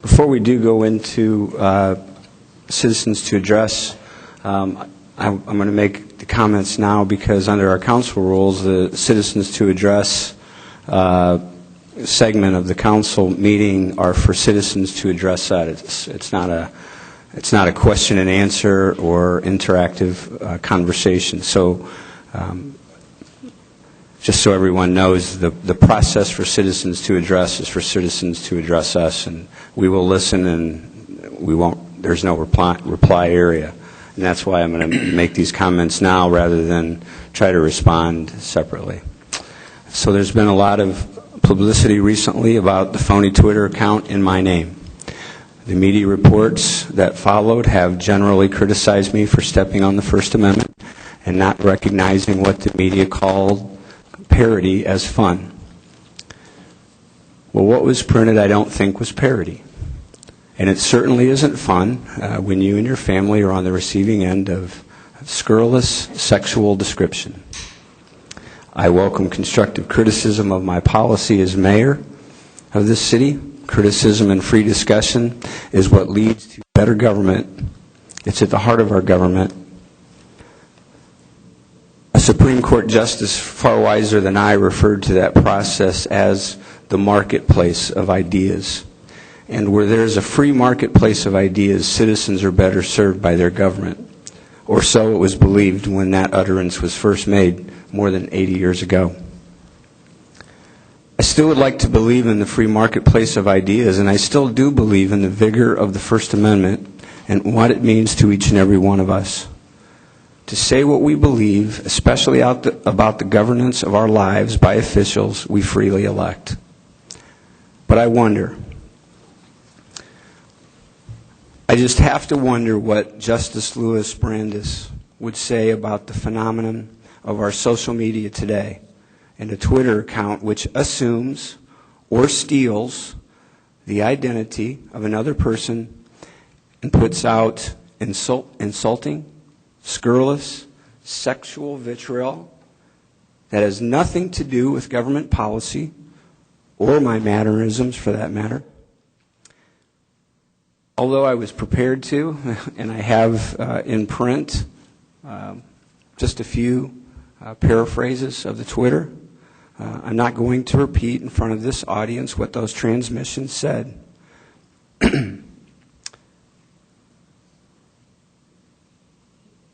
Before we do go into citizens to address, I'm going to make the comments now because under our council rules, the citizens to address segment of the council meeting are for citizens to address that. It's not a question and answer or interactive conversation. So just so everyone knows, the process for citizens to address is for citizens to address us, and we will listen, and we won't. There's no reply area, and that's why I'm going to make these comments now rather than try to respond separately. So there's been a lot of publicity recently about the phony Twitter account in my name. The media reports that followed have generally criticized me for stepping on the First Amendment and not recognizing what the media called parody as fun. Well, what was printed I don't think was parody. And it certainly isn't fun when you and your family are on the receiving end of scurrilous sexual description. I welcome constructive criticism of my policy as mayor of this city. Criticism and free discussion is what leads to better government. It's at the heart of our government. A Supreme Court justice far wiser than I referred to that process as the marketplace of ideas. And where there's a free marketplace of ideas, citizens are better served by their government. Or so it was believed when that utterance was first made more than 80 years ago. I still would like to believe in the free marketplace of ideas, and I still do believe in the vigor of the First Amendment and what it means to each and every one of us. To say what we believe, especially about the governance of our lives by officials we freely elect. But I wonder, I just have to wonder what Justice Louis Brandeis would say about the phenomenon of our social media today and a Twitter account which assumes or steals the identity of another person and puts out insulting, scurrilous, sexual vitriol that has nothing to do with government policy or my mannerisms for that matter. Although I was prepared to, and I have in print just a few paraphrases of the Twitter, I'm not going to repeat in front of this audience what those transmissions said.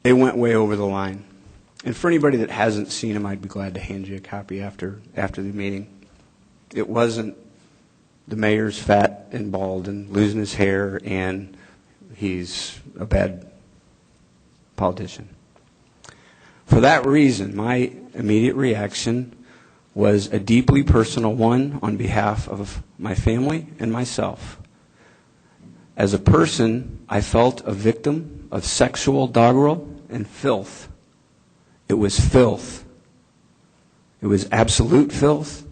They went way over the line. And for anybody that hasn't seen them, I'd be glad to hand you a copy after the meeting. It wasn't the mayor's fat and bald and losing his hair and he's a bad politician. For that reason, my immediate reaction was a deeply personal one on behalf of my family and myself. As a person, I felt a victim of sexual doggerel and filth. It was filth. It was absolute filth.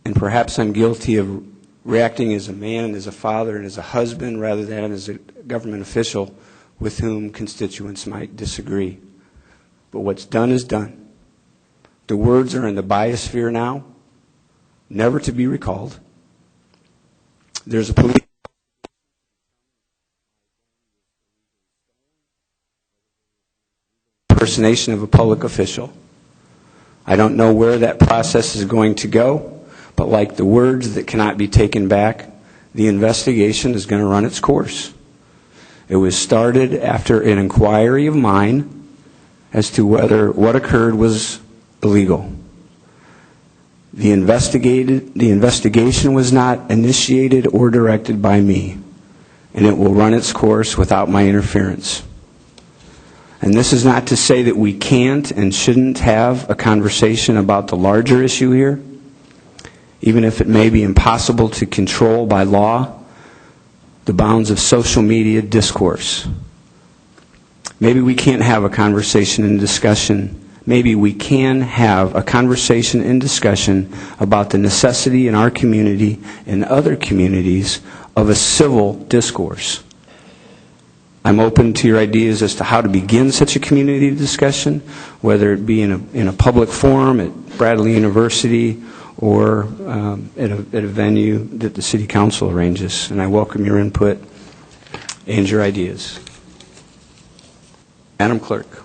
And perhaps I'm guilty of reacting as a man and as a father and as a husband rather than as a government official with whom constituents might disagree. But what's done is done. The words are in the biosphere now, never to be recalled. There's a police impersonation of a public official. I don't know where that process is going to go, but like the words that cannot be taken back, the investigation is going to run its course. It was started after an inquiry of mine as to whether what occurred was illegal. The investigation was not initiated or directed by me, and it will run its course without my interference. And this is not to say that we can't and shouldn't have a conversation about the larger issue here, even if it may be impossible to control by law the bounds of social media discourse. Maybe we can't have a conversation and discussion. Maybe we can have a conversation and discussion about the necessity in our community and other communities of a civil discourse. I'm open to your ideas as to how to begin such a community discussion, whether it be in a public forum at Bradley University or at a venue that the City Council arranges. And I welcome your input and your ideas. Madam Clerk.